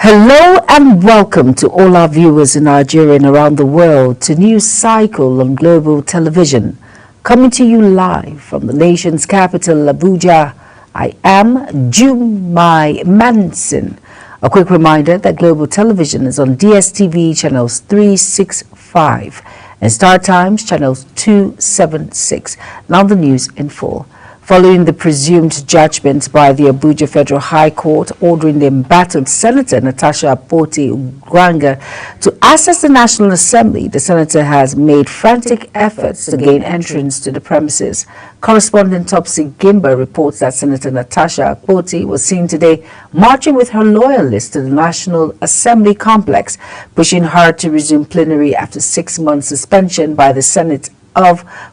Hello and welcome to all our viewers in Nigeria and around the world to News Cycle on Global Television. Coming to you live from the nation's capital, Abuja, I am Jumai Manson. A quick reminder that Global Television is on DSTV channels 365 and Star Times channels 276. Now the news in full. Following the presumed judgment by the Abuja Federal High Court ordering the embattled Senator Natasha Akpoti-Uduaghan to access the National Assembly, the senator has made frantic efforts to gain entrance to the premises. Correspondent Topsy Gimba reports that Senator Natasha Akpoti was seen today marching with her loyalists to the National Assembly complex, pushing her to resume plenary after 6 months suspension by the Senate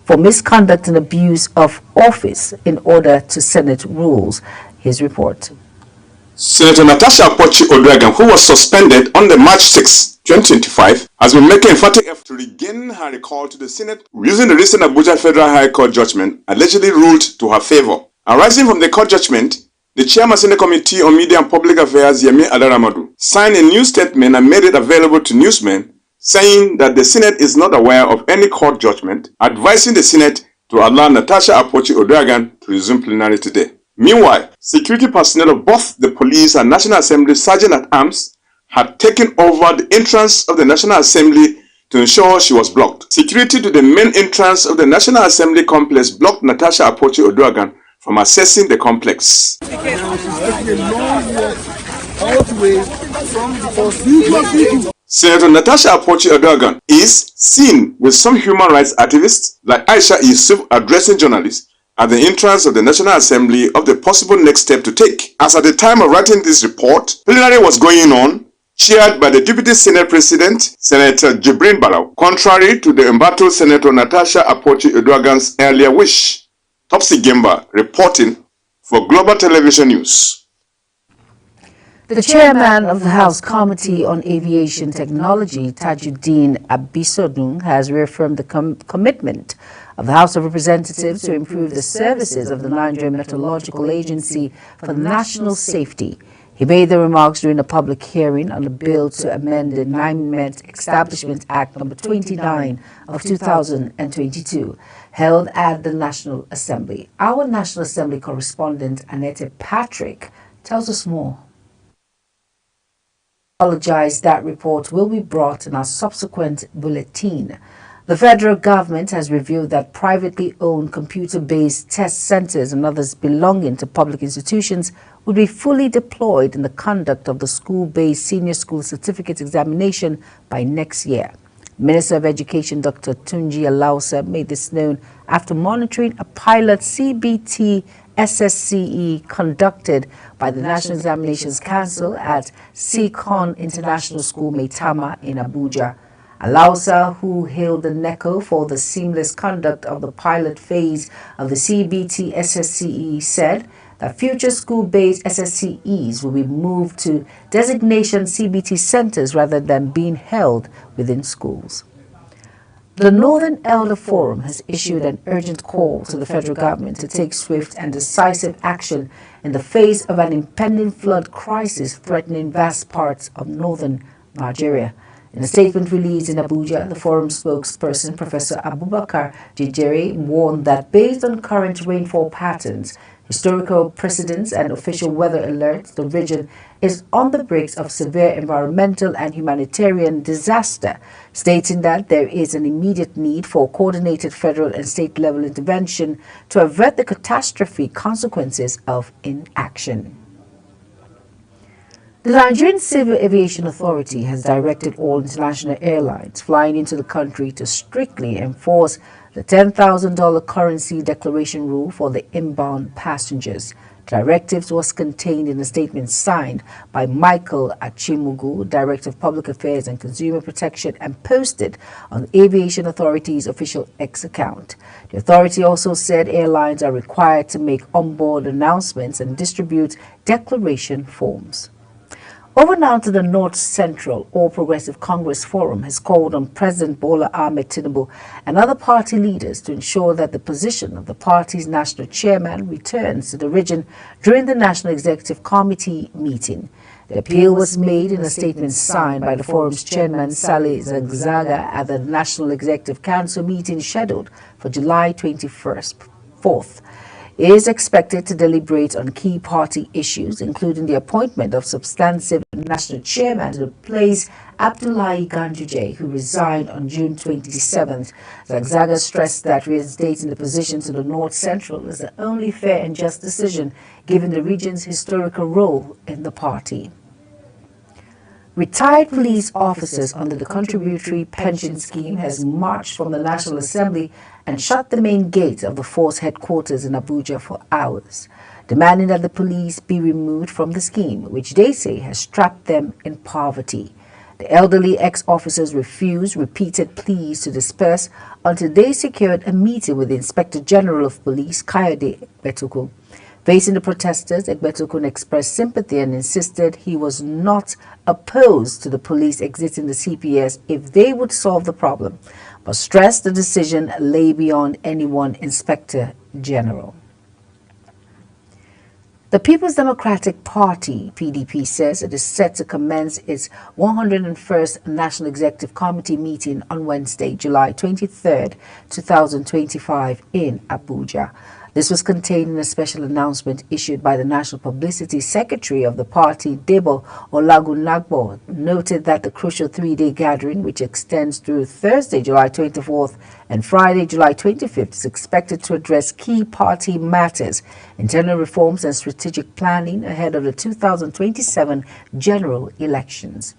for misconduct and abuse of office in order to Senate rules. His report. Senator Natasha Akpoti-Uduaghan, who was suspended on the March 6, 2025, has been making emphatic effort to regain her recall to the Senate using the recent Abuja Federal High Court judgment allegedly ruled to her favor. Arising from the court judgment, the chairman of the Committee on Media and Public Affairs, Yemi Adaramadu, signed a new statement and made it available to newsmen, saying that the Senate is not aware of any court judgment, advising the Senate to allow Natasha Akpoti-Uduaghan to resume plenary today. Meanwhile, security personnel of both the police and National Assembly Sergeant-at-Arms had taken over the entrance of the National Assembly to ensure she was blocked. Security to the main entrance of the National Assembly complex blocked Natasha Akpoti-Uduaghan from accessing the complex. Now she's taking a long walk all the way from the Senator Natasha Akpoti-Uduaghan is seen with some human rights activists like Aisha Yusuf addressing journalists at the entrance of the National Assembly of the possible next step to take. As at the time of writing this report, plenary was going on, chaired by the Deputy Senate President, Senator Jibrin Barau, contrary to the embattled Senator Natasha Akpoti-Uduaghan's earlier wish. Topsy Gemba reporting for Global Television News. The chairman of the House Committee on Aviation Technology, Tajuddin Abisodun, has reaffirmed the commitment of the House of Representatives to improve the services of the Nigerian Meteorological Agency for national safety. He made the remarks during a public hearing on the bill to amend the Nimet Establishment Act No. 29 of 2022, held at the National Assembly. Our National Assembly correspondent, Annette Patrick, tells us more. That report will be brought in our subsequent bulletin. The federal government has revealed that privately owned computer-based test centers and others belonging to public institutions will be fully deployed in the conduct of the school-based senior school certificate examination by next year. Minister of Education Dr. Tunji Alausa made this known after monitoring a pilot CBT SSCE conducted by the National Examinations Council at CCON International School, Maitama in Abuja. Alausa, who hailed the NECO for the seamless conduct of the pilot phase of the CBT SSCE, said that future school-based SSCEs will be moved to designation CBT centers rather than being held within schools. The Northern Elder Forum has issued an urgent call to the federal government to take swift and decisive action in the face of an impending flood crisis threatening vast parts of northern Nigeria. In a statement released in Abuja, the forum spokesperson, Professor Abubakar Jijere, warned that based on current rainfall patterns, historical precedents and official weather alerts, the region is on the brink of severe environmental and humanitarian disaster, stating that there is an immediate need for coordinated federal and state level intervention to avert the catastrophic consequences of inaction. The Nigerian Civil Aviation Authority has directed all international airlines flying into the country to strictly enforce the $10,000 currency declaration rule for the inbound passengers. Directives was contained in a statement signed by Michael Achimugu, Director of Public Affairs and Consumer Protection, and posted on the Aviation Authority's official X account. The authority also said airlines are required to make onboard announcements and distribute declaration forms. Over now to the North Central All Progressive Congress Forum has called on President Bola Ahmed Tinubu and other party leaders to ensure that the position of the party's national chairman returns to the region during the National Executive Committee meeting. The appeal was made in a statement signed by the forum's chairman Saleh Zagzaga at the National Executive Council meeting scheduled for July 24th. It is expected to deliberate on key party issues, including the appointment of substantive national chairman to replace Abdullahi Ganduje, who resigned on June 27th. Zagzaga stressed that reinstating the position to the North Central is the only fair and just decision, given the region's historical role in the party. Retired police officers under the Contributory Pension Scheme has marched from the National Assembly and shut the main gate of the force headquarters in Abuja for hours, demanding that the police be removed from the scheme, which they say has trapped them in poverty. The elderly ex-officers refused repeated pleas to disperse until they secured a meeting with the Inspector General of Police, Kayode Egbetokun. Facing the protesters, Egbetokun expressed sympathy and insisted he was not opposed to the police exiting the CPS if they would solve the problem, but stressed the decision lay beyond any one Inspector General. The People's Democratic Party, PDP, says it is set to commence its 101st National Executive Committee meeting on Wednesday, July 23rd, 2025 in Abuja. This was contained in a special announcement issued by the National Publicity Secretary of the party, Debo Olagunagbo, noted that the crucial three-day gathering, which extends through Thursday, July 24th and Friday, July 25th, is expected to address key party matters, internal reforms and strategic planning ahead of the 2027 general elections.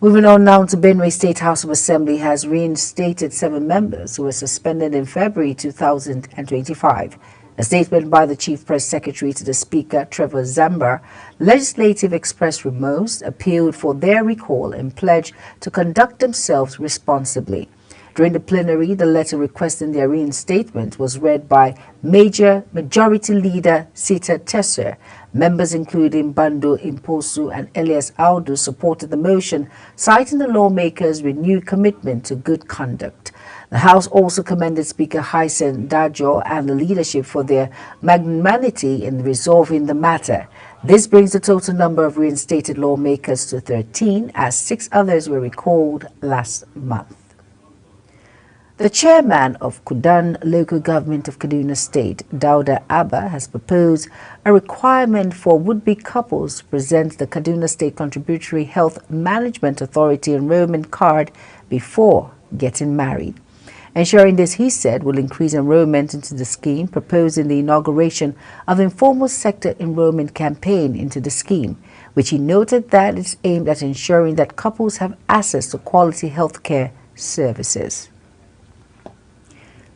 Moving on now to Benue State House of Assembly has reinstated 7 members who were suspended in February 2025. A statement by the Chief Press Secretary to the Speaker, Trevor Zamba, Legislative expressed remorse, appealed for their recall and pledged to conduct themselves responsibly. During the plenary, the letter requesting their reinstatement was read by Majority Leader Sita Tesser. Members including Bando Imposu and Elias Aldo supported the motion, citing the lawmakers' renewed commitment to good conduct. The House also commended Speaker Hysen Dajo and the leadership for their magnanimity in resolving the matter. This brings the total number of reinstated lawmakers to 13, as 6 others were recalled last month. The chairman of Kudan Local Government of Kaduna State, Dauda Abba, has proposed a requirement for would-be couples to present the Kaduna State Contributory Health Management Authority enrollment card before getting married. Ensuring this, he said, will increase enrollment into the scheme, proposing the inauguration of the informal sector enrollment campaign into the scheme, which he noted that is aimed at ensuring that couples have access to quality health care services.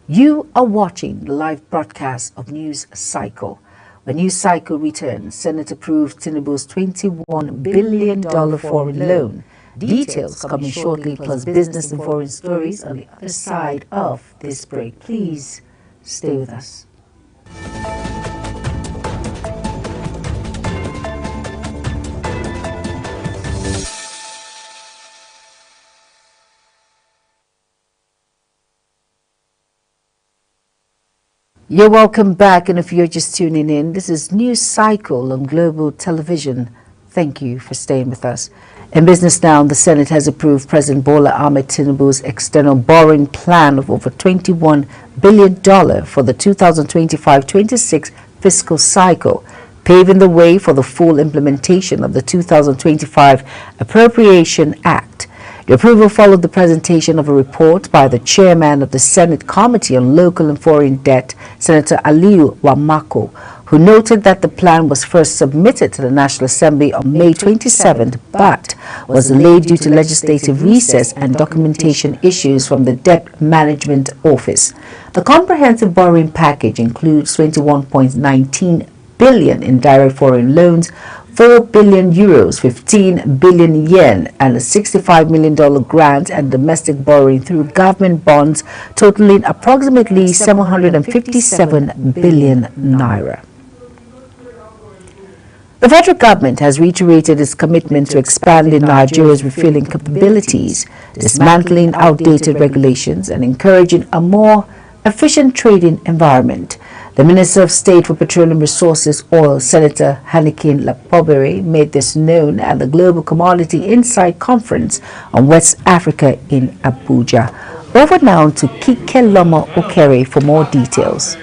You are watching the live broadcast of News Cycle. When News Cycle returns, Senate approves Tinubu's $21 billion foreign loan. Details coming shortly, plus business and foreign stories on the other side of this break. Please stay with us. You're welcome back, and if you're just tuning in, this is News Cycle on Global Television. Thank you for staying with us. In business now, the Senate has approved President Bola Ahmed Tinubu's external borrowing plan of over $21 billion for the 2025-26 fiscal cycle, paving the way for the full implementation of the 2025 Appropriation Act. The approval followed the presentation of a report by the chairman of the Senate Committee on Local and Foreign Debt, Senator Aliyu Wamako, who noted that the plan was first submitted to the National Assembly on May 27th, but was delayed due to legislative recess and documentation issues from the Debt Management Office. The comprehensive borrowing package includes 21.19 billion in direct foreign loans, 4 billion euros, 15 billion yen, and a $65 million grant and domestic borrowing through government bonds totaling approximately 757 billion naira. The federal government has reiterated its commitment to expanding Nigeria's refilling capabilities, dismantling outdated regulations, and encouraging a more efficient trading environment. The Minister of State for Petroleum Resources, Oil, Senator Hannington Lapobere, made this known at the Global Commodity Insight Conference on West Africa in Abuja. Over now to Kikeloma Okere for more details.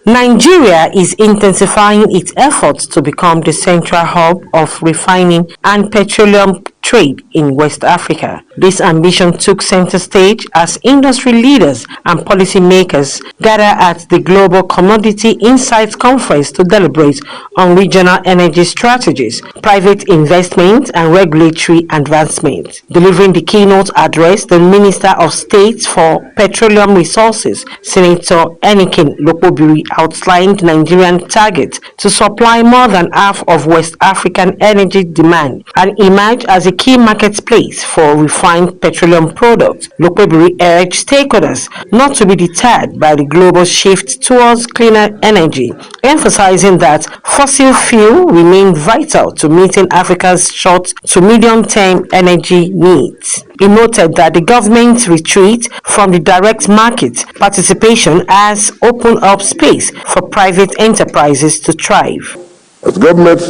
Nigeria is intensifying its efforts to become the central hub of refining and petroleum trade in West Africa. This ambition took center stage as industry leaders and policymakers gather at the Global Commodity Insights Conference to deliberate on regional energy strategies, private investment, and regulatory advancement. Delivering the keynote address, the Minister of State for Petroleum Resources, Senator Hannington Lapobere, outlined Nigerian target to supply more than half of West African energy demand and emerge as a key marketplace for refined petroleum products. Lapobere urged stakeholders not to be deterred by the global shift towards cleaner energy, emphasizing that fossil fuel remain vital to meeting Africa's short to medium-term energy needs. He noted that the government's retreat from the direct market participation has opened up space for private enterprises to thrive. As government,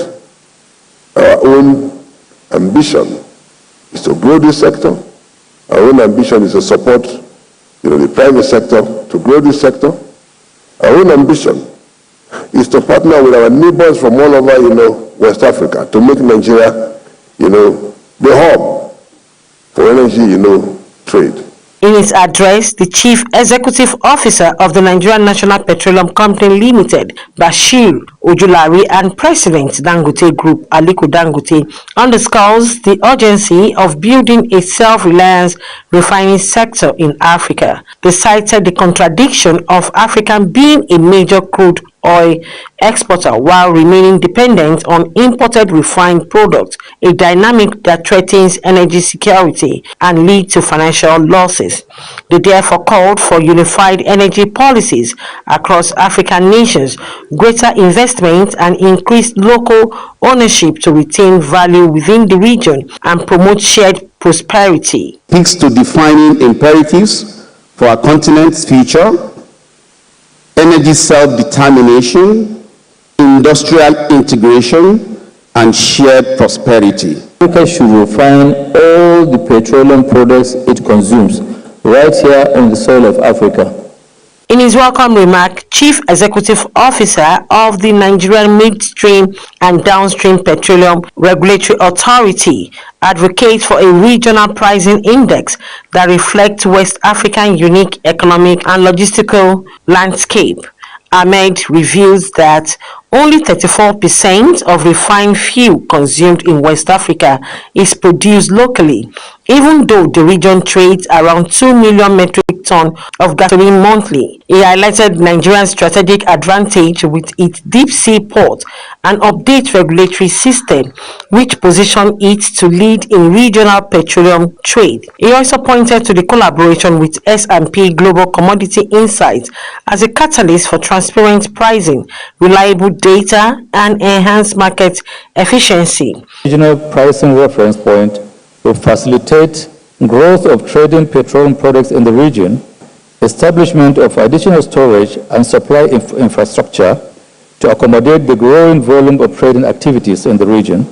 our own ambition is to grow this sector. Our own ambition is to support the private sector to grow this sector. Our own ambition is to partner with our neighbors from all over West Africa to make Nigeria the hub for energy trade. In his address, the Chief Executive Officer of the Nigerian National Petroleum Company Limited, Bashir Ojulari, and President Dangote Group, Aliko Dangote, underscores the urgency of building a self-reliant refining sector in Africa. They cited the contradiction of Africa being a major crude oil exporter while remaining dependent on imported refined products, a dynamic that threatens energy security and leads to financial losses. They therefore called for unified energy policies across African nations, greater investment and increased local ownership to retain value within the region and promote shared prosperity. Speaks to defining imperatives for our continent's future: energy self-determination, industrial integration, and shared prosperity. Africa should refine all the petroleum products it consumes right here on the soil of Africa. In his welcome remark, Chief Executive Officer of the Nigerian Midstream and Downstream Petroleum Regulatory Authority advocates for a regional pricing index that reflects West Africa's unique economic and logistical landscape. Ahmed reveals that only 34% of refined fuel consumed in West Africa is produced locally, even though the region trades around 2 million metric tons of gasoline monthly. He highlighted Nigeria's strategic advantage with its deep sea port and update regulatory system, which position it to lead in regional petroleum trade. He also pointed to the collaboration with S&P Global Commodity Insights as a catalyst for transparent pricing, reliable data, and enhanced market efficiency. Regional pricing reference point will facilitate growth of trading petroleum products in the region, establishment of additional storage and supply infrastructure to accommodate the growing volume of trading activities in the region,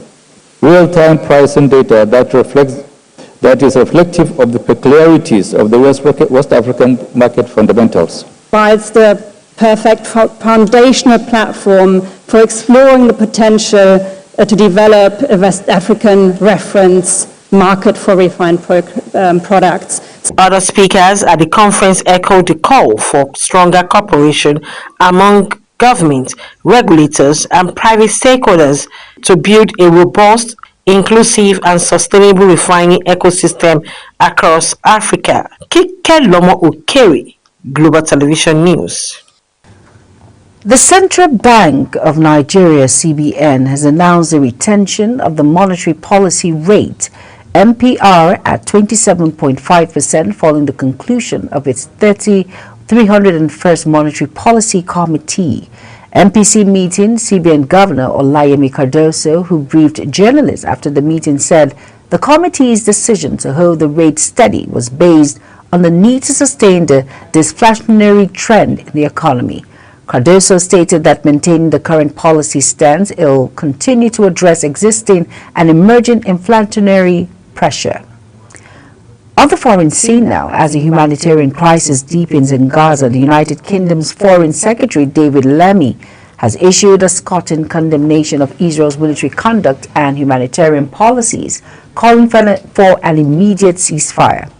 real-time pricing data that is reflective of the peculiarities of the West African market fundamentals. Provides the perfect foundational platform for exploring the potential to develop a West African reference market for refined products. Other speakers at the conference echoed the call for stronger cooperation among government, regulators, and private stakeholders to build a robust, inclusive, and sustainable refining ecosystem across Africa. Kikeloma Okere, Global Television News. The Central Bank of Nigeria, CBN, has announced the retention of the monetary policy rate, MPR, at 27.5% following the conclusion of its 301st Monetary Policy Committee. MPC meeting, CBN Governor Olayemi Cardoso, who briefed journalists after the meeting, said the committee's decision to hold the rate steady was based on the need to sustain the deflationary trend in the economy. Cardoso stated that maintaining the current policy stance, it will continue to address existing and emerging inflationary pressure. On the foreign scene now, as the humanitarian crisis deepens in Gaza, the United Kingdom's Foreign Secretary David Lammy has issued a scorching condemnation of Israel's military conduct and humanitarian policies, calling for an immediate ceasefire.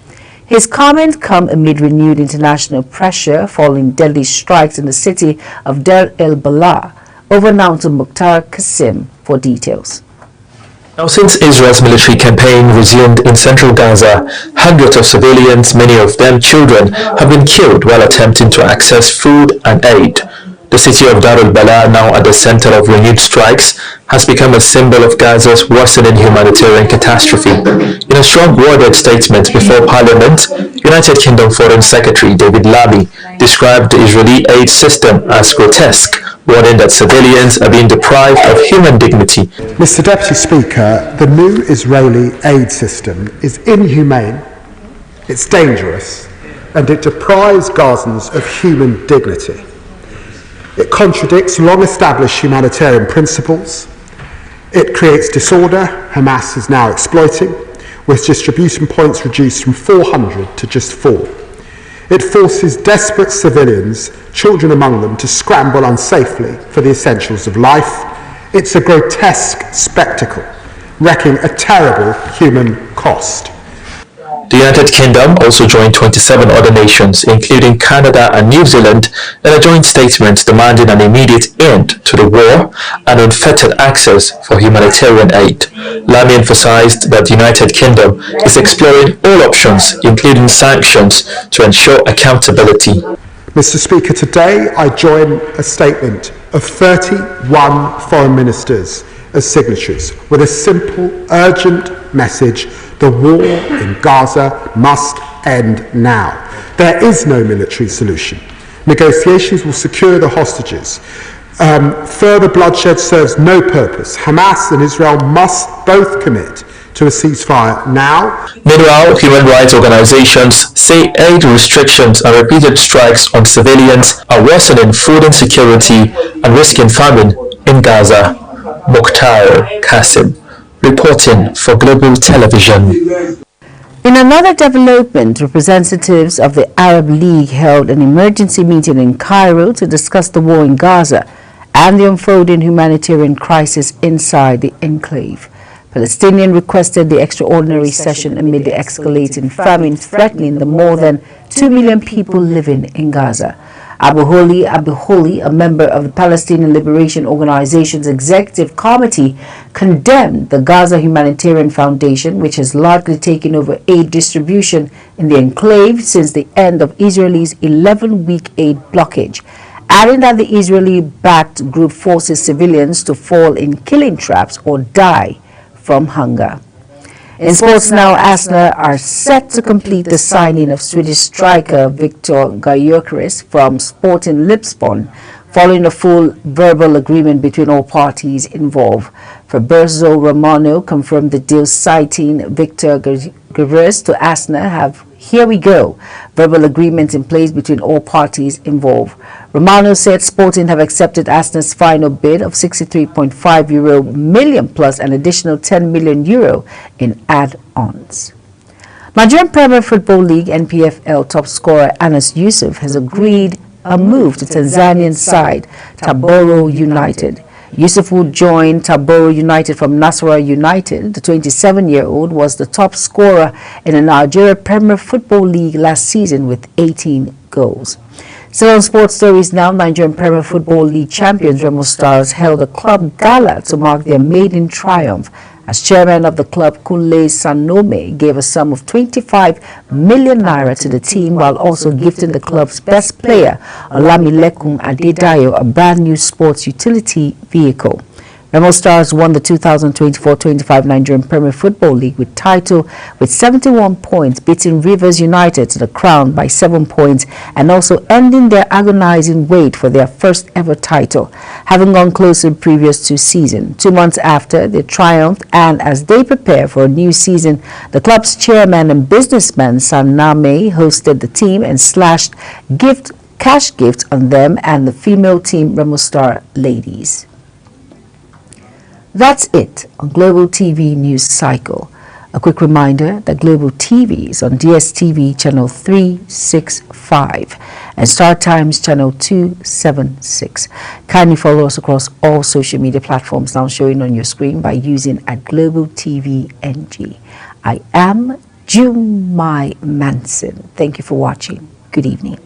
His comments come amid renewed international pressure following deadly strikes in the city of Deir el-Balah. Over now to Mukhtar Qasim for details. Now, since Israel's military campaign resumed in central Gaza, hundreds of civilians, many of them children, have been killed while attempting to access food and aid. The city of Deir el-Balah, now at the center of renewed strikes, has become a symbol of Gaza's worsening humanitarian catastrophe. In a strong-worded statement before Parliament, United Kingdom Foreign Secretary David Lammy described the Israeli aid system as grotesque, warning that civilians are being deprived of human dignity. Mr. Deputy Speaker, the new Israeli aid system is inhumane, it's dangerous, and it deprives Gazans of human dignity. It contradicts long-established humanitarian principles. It creates disorder Hamas is now exploiting, with distribution points reduced from 400 to just 4. It forces desperate civilians, children among them, to scramble unsafely for the essentials of life. It's a grotesque spectacle, wreaking a terrible human cost. The United Kingdom also joined 27 other nations, including Canada and New Zealand, in a joint statement demanding an immediate end to the war and unfettered access for humanitarian aid. Lammy emphasized that the United Kingdom is exploring all options, including sanctions, to ensure accountability. Mr. Speaker, today I join a statement of 31 foreign ministers as signatories with a simple, urgent message: the war in Gaza must end now. There is no military solution. Negotiations will secure the hostages. Further bloodshed serves no purpose. Hamas and Israel must both commit to a ceasefire now. Meanwhile, human rights organizations say aid restrictions and repeated strikes on civilians are worsening food insecurity and risking famine in Gaza. Mukhtar Qasim, reporting for Global Television. In another development, representatives of the Arab League held an emergency meeting in Cairo to discuss the war in Gaza and the unfolding humanitarian crisis inside the enclave. Palestinians requested the extraordinary session amid the escalating famine threatening the more than 2 million people living in Gaza. Abu Holi, a member of the Palestinian Liberation Organization's executive committee, condemned the Gaza Humanitarian Foundation, which has largely taken over aid distribution in the enclave since the end of Israel's 11-week aid blockage, adding that the Israeli-backed group forces civilians to fall in killing traps or die from hunger. In sports now, Arsenal are set to complete the signing of Swedish striker Victor Gyökeres from Sporting Lisbon, following a full verbal agreement between all parties involved. Fabrizio Romano confirmed the deal, citing Victor Gyökeres to Arsenal have, here we go, verbal agreement in place between all parties involved. Romano said Sporting have accepted Arsenal's final bid of €63.5 million plus an additional €10 million in add-ons. Nigerian Premier Football League NPFL top scorer Anas Yusuf has agreed a move to Tanzanian side Tabora United. Yusuf would join Tabora United from Nasarawa United. The 27-year-old was the top scorer in the Nigeria Premier Football League last season with 18 goals. Still on sports stories now, Nigerian Premier Football League champions Remo Stars held a club gala to mark their maiden triumph, as chairman of the club Kunle Sanome gave a sum of 25 million naira to the team, while also gifting the club's best player, Olamilekun Adedayo, a brand new sports utility vehicle. Remo Stars won the 2024-25 Nigerian Premier Football League with title with 71 points, beating Rivers United to the crown by 7 points and also ending their agonizing wait for their first ever title, having gone close in previous 2 seasons. 2 months after the triumph and as they prepare for a new season, the club's chairman and businessman Sam Name hosted the team and slashed cash gifts on them and the female team Remo Star ladies. That's it on Global TV News Cycle. A quick reminder that Global TV is on DSTV channel 365 and Star Times channel 276. Kindly follow us across all social media platforms now showing on your screen by using @Global TV NG. I am Jumai Manson. Thank you for watching. Good evening.